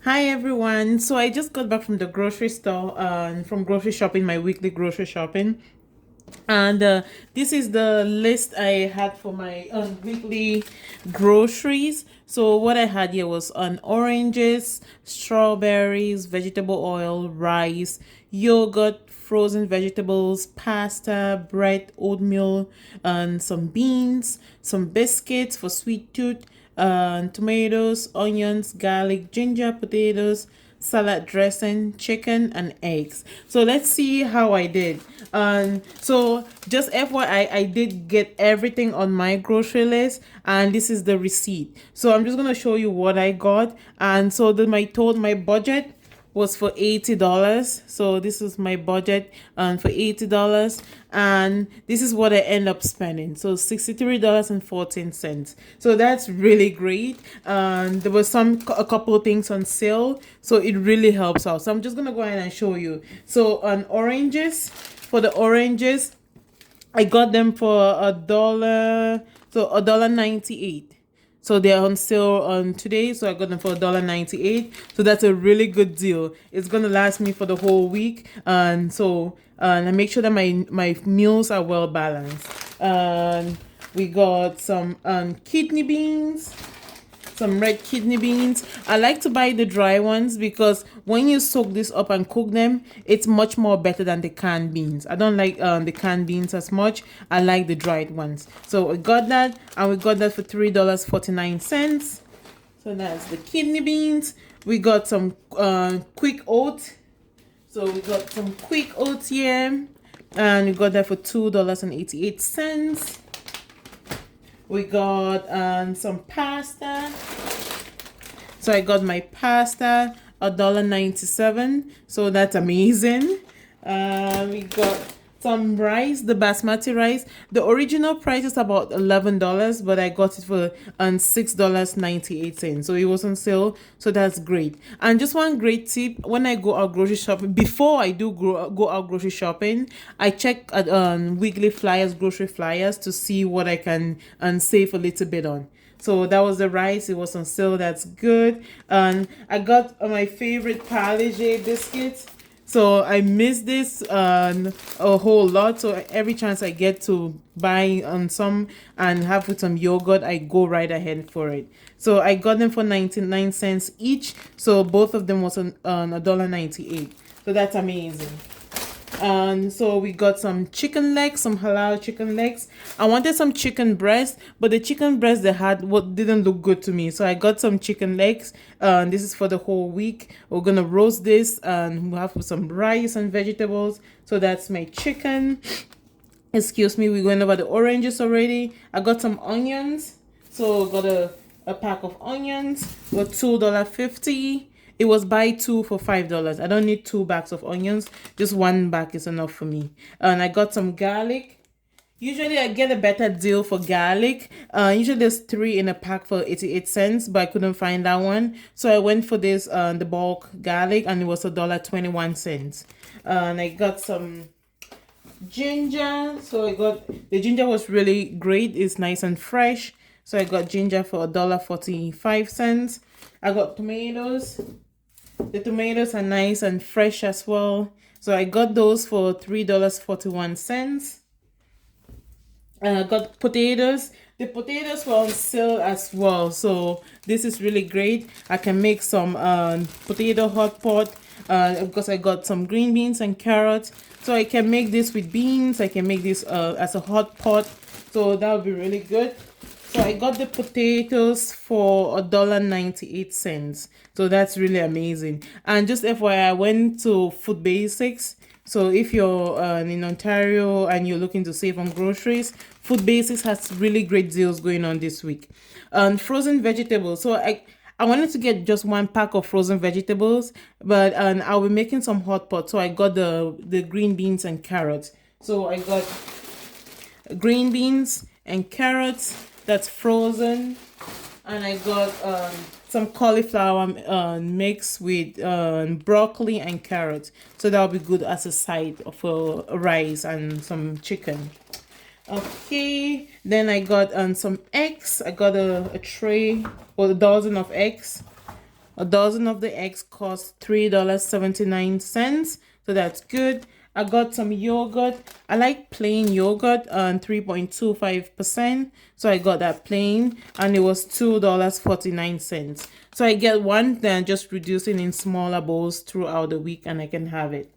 Hi everyone. So I just got back from the grocery store from grocery shopping, my weekly grocery shopping. And this is the list I had for my weekly groceries. So what I had here was oranges, strawberries, vegetable oil, rice, yogurt, frozen vegetables, pasta, bread, oatmeal, and some beans, some biscuits for sweet tooth, tomatoes, onions, garlic, ginger, potatoes, salad dressing, chicken, and eggs. So let's see how I did. So just FYI, I did get everything on my grocery list, and this is the receipt. So I'm just gonna show you what I got. And so my budget was for $80. So this is my budget for $80, and this is what I end up spending. So $63.14. So that's really great. And there was a couple of things on sale, so it really helps out. So I'm just gonna go ahead and show you. So on oranges, for the oranges, I got them for $1, so $1.98. So they're on sale on today, so I got them for $1.98. So that's a really good deal. It's gonna last me for the whole week, and I make sure that my meals are well balanced. We got some kidney beans, some red kidney beans. I like to buy the dry ones because when you soak this up and cook them, it's much more better than the canned beans. I don't like the canned beans as much. I like the dried ones. So we got that, and we got that for $3.49. So that's the kidney beans. We got some quick oats. So we got some quick oats here, and we got that for $2.88. We got some pasta. So I got my pasta, $1.97. So that's amazing. We got some rice, the basmati rice. The original price is about $11, but I got it for $6.98. So it was on sale. So that's great. And just one great tip: when I go out grocery shopping, before I do go out grocery shopping, I check at weekly flyers, grocery flyers, to see what I can save a little bit on. So that was the rice. It was on sale. That's good. And I got my favorite Parle biscuits. So I miss this a whole lot. So every chance I get to buy some and have with some yogurt, I go right ahead for it. So I got them for 99 cents each. So both of them was on $1.98. So that's amazing. And so we got some chicken legs, some halal chicken legs. I wanted some chicken breast, but the chicken breast they had didn't look good to me. So I got some chicken legs. This is for the whole week. We're gonna roast this, and we'll have some rice and vegetables. So that's my chicken. Excuse me, we're going over the oranges already. I got some onions. So I got a pack of onions for $2.50. It was buy two for $5. I don't need two bags of onions. Just one bag is enough for me. And I got some garlic. Usually I get a better deal for garlic. Usually there's three in a pack for 88 cents, but I couldn't find that one. So I went for this, the bulk garlic, and it was $1.21. And I got some ginger. So I got, the ginger was really great. It's nice and fresh. So I got ginger for $1.45. I got tomatoes. The tomatoes are nice and fresh as well. So I got those for $3.41. I got potatoes. The potatoes were on sale as well. So this is really great. I can make some potato hot pot because I got some green beans and carrots. So I can make this with beans. I can make this as a hot pot. So that would be really good. So I got the potatoes for $1.98. So that's really amazing. And just FYI, I went to Food Basics. So if you're in Ontario and you're looking to save on groceries, Food Basics has really great deals going on this week. Frozen vegetables. So I wanted to get just one pack of frozen vegetables, but I'll be making some hot pot. So I got the green beans and carrots. So I got green beans and carrots that's frozen, and I got some cauliflower mixed with broccoli and carrots. So that'll be good as a side for rice and some chicken. Okay, then I got some eggs. I got a tray or a dozen of eggs. A dozen of the eggs cost $3.79, so that's good. I got some yogurt. I like plain yogurt on 3.25%, so I got that plain, and it was $2.49. So I get one, then just reducing in smaller bowls throughout the week, and I can have it.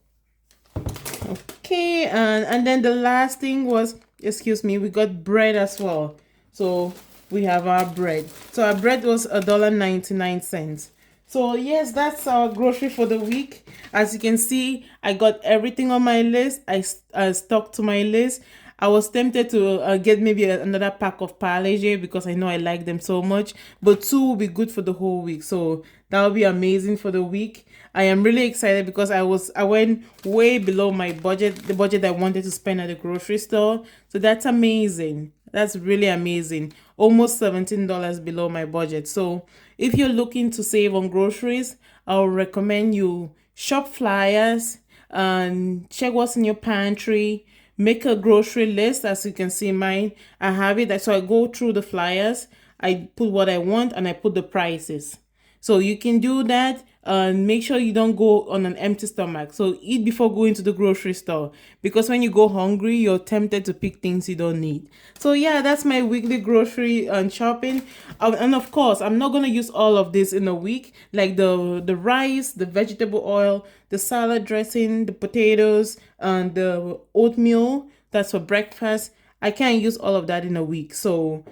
Okay, and then the last thing was, excuse me, we got bread as well. So we have our bread. So our bread was $1.99. So yes, that's our grocery for the week. As you can see, I got everything on my list. I stuck to my list. I was tempted to get maybe another pack of Parle because I know I like them so much. But two will be good for the whole week. So that will be amazing for the week. I am really excited because I went way below my budget, the budget I wanted to spend at the grocery store. So that's amazing. That's really amazing. Almost $17 below my budget. So if you're looking to save on groceries, I'll recommend you shop flyers and check what's in your pantry. Make a grocery list. As you can see mine, I have it. So I go through the flyers, I put what I want, and I put the prices. So you can do that, and make sure you don't go on an empty stomach. So eat before going to the grocery store, because when you go hungry, you're tempted to pick things you don't need. So yeah, that's my weekly grocery and shopping. And of course, I'm not gonna use all of this in a week, like the rice, the vegetable oil, the salad dressing, the potatoes, and the oatmeal. That's for breakfast. I can't use all of that in a week. So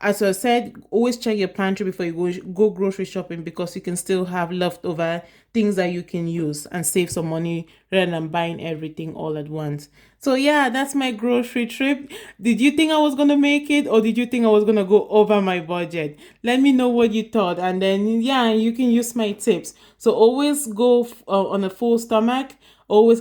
as I said, always check your pantry before you go grocery shopping, because you can still have leftover things that you can use and save some money rather than buying everything all at once. So yeah, that's my grocery trip. Did you think I was gonna make it, or did you think I was gonna go over my budget? Let me know what you thought, and then yeah, you can use my tips. So always go on a full stomach. Always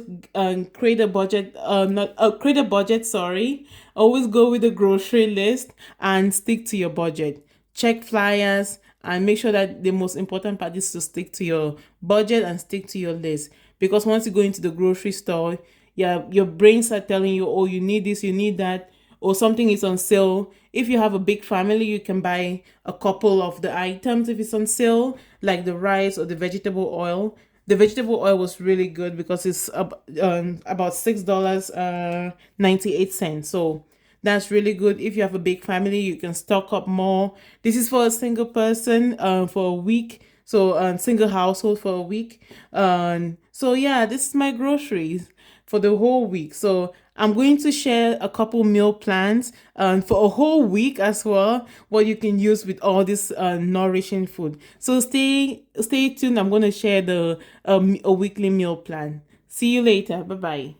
create a budget, not create a budget, sorry. Always go with the grocery list and stick to your budget. Check flyers and make sure that the most important part is to stick to your budget and stick to your list. Because once you go into the grocery store, yeah, your brains are telling you, oh, you need this, you need that, or something is on sale. If you have a big family, you can buy a couple of the items if it's on sale, like the rice or the vegetable oil. The vegetable oil was really good because it's about $6.98. So that's really good. If you have a big family, you can stock up more. This is for a single person for a week. So single household for a week. So yeah, this is my groceries for the whole week. So I'm going to share a couple meal plans for a whole week as well, what you can use with all this nourishing food. So stay tuned. I'm going to share a weekly meal plan. See you later. Bye bye.